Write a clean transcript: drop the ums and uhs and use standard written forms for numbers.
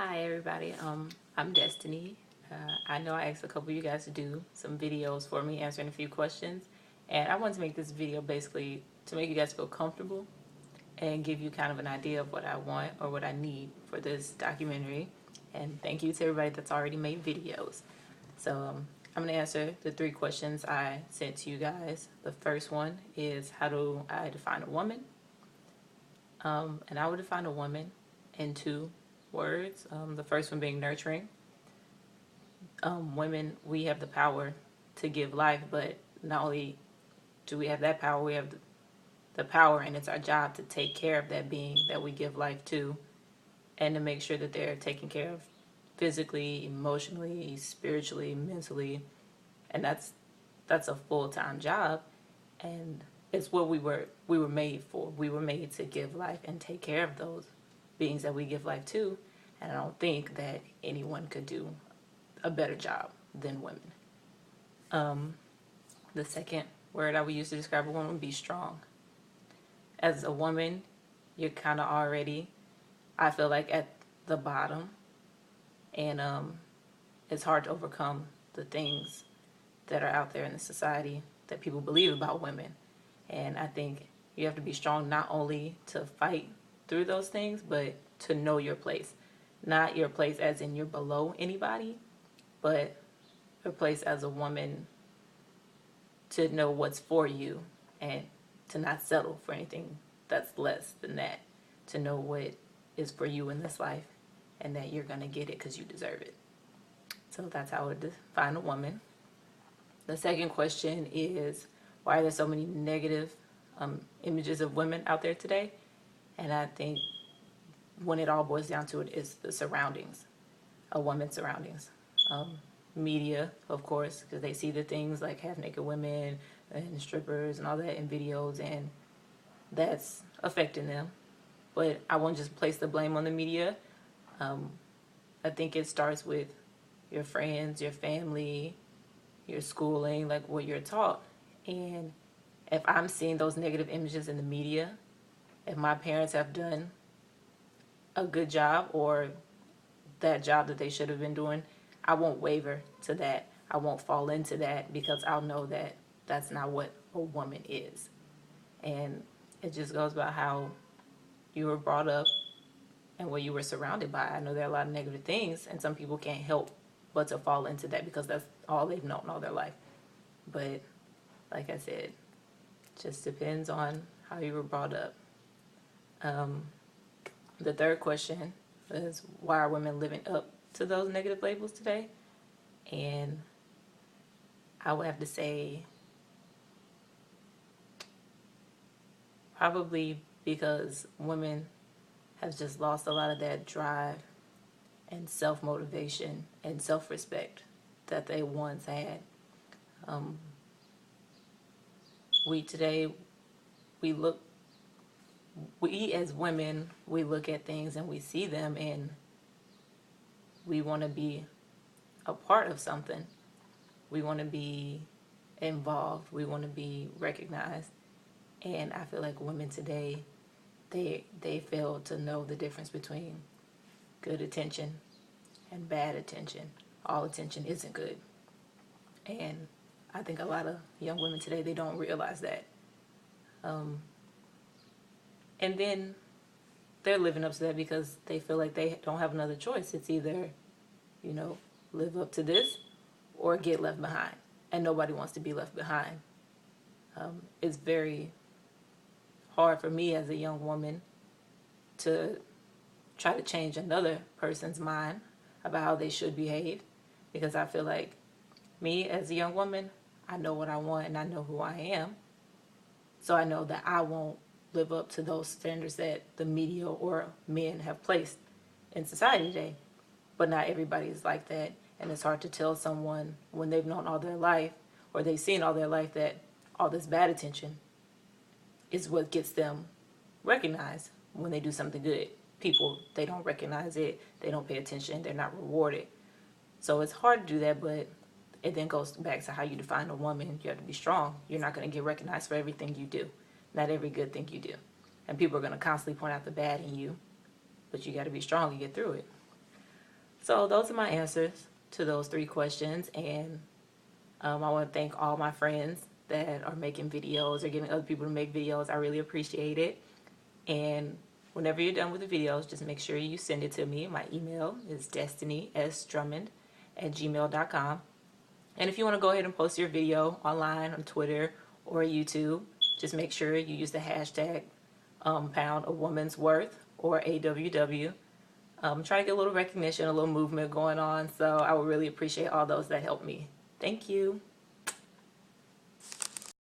Hi everybody, I'm Destiny. I know I asked a couple of you guys to do some videos for me answering a few questions, and I wanted to make this video basically to make you guys feel comfortable and give you kind of an idea of what I want or what I need for this documentary. And thank you to everybody that's already made videos. So I'm going to answer the 3 questions I sent to you guys. The first one is, how do I define a woman? And I would define a woman in 2 words. The first one being nurturing. Women, we have the power to give life, but not only do we have that power, we have the power, and it's our job to take care of that being that we give life to, and to make sure that they're taken care of physically, emotionally, spiritually, mentally, and that's a full-time job, and it's what we were made for. We were made to give life and take care of those beings that we give life to, and I don't think that anyone could do a better job than women. The second word I would use to describe a woman would be strong. As a woman, you're kind of already, I feel like, at the bottom, and it's hard to overcome the things that are out there in the society that people believe about women. And I think you have to be strong not only to fight through those things, but to know your place. Not your place as in you're below anybody, but your place as a woman to know what's for you and to not settle for anything that's less than that. To know what is for you in this life and that you're going to get it because you deserve it. So that's how I would define a woman. The second question is, why are there so many negative images of women out there today? And I think when it all boils down to it is the surroundings, a woman's surroundings. Media, of course, because they see the things like half-naked women and strippers and all that in videos, and that's affecting them. But I won't just place the blame on the media. I think it starts with your friends, your family, your schooling, like what you're taught. And if I'm seeing those negative images in the media, if my parents have done a good job or that job that they should have been doing, I won't waver to that. I won't fall into that because I'll know that that's not what a woman is. And it just goes about how you were brought up and what you were surrounded by. I know there are a lot of negative things, and some people can't help but to fall into that because that's all they've known all their life. But like I said, it just depends on how you were brought up. The third question is, why are women living up to those negative labels today? And I would have to say probably because women have just lost a lot of that drive and self-motivation and self-respect that they once had. We as women, we look at things and we see them and we want to be a part of something. We want to be involved. We want to be recognized. And I feel like women today, they fail to know the difference between good attention and bad attention. All attention isn't good. And I think a lot of young women today, they don't realize that. And then they're living up to that because they feel like they don't have another choice. It's either, live up to this or get left behind. And nobody wants to be left behind. It's very hard for me as a young woman to try to change another person's mind about how they should behave, because I feel like me as a young woman, I know what I want and I know who I am. So I know that I won't live up to those standards that the media or men have placed in society today. But not everybody is like that, and it's hard to tell someone when they've known all their life or they've seen all their life that all this bad attention is what gets them recognized when they do something good. People, they don't recognize it, they don't pay attention, they're not rewarded. So it's hard to do that, but it then goes back to how you define a woman. You have to be strong. You're not going to get recognized for everything you do, not every good thing you do. And people are going to constantly point out the bad in you, but you got to be strong and get through it. So those are my answers to those 3 questions, and I want to thank all my friends that are making videos or getting other people to make videos. I really appreciate it. And whenever you're done with the videos, just make sure you send it to me. My email is destinysdrummond@gmail.com. And if you want to go ahead and post your video online on Twitter or YouTube, just make sure you use the hashtag pound a woman's worth or AWW. Try to get a little recognition, a little movement going on. So I would really appreciate all those that help me. Thank you.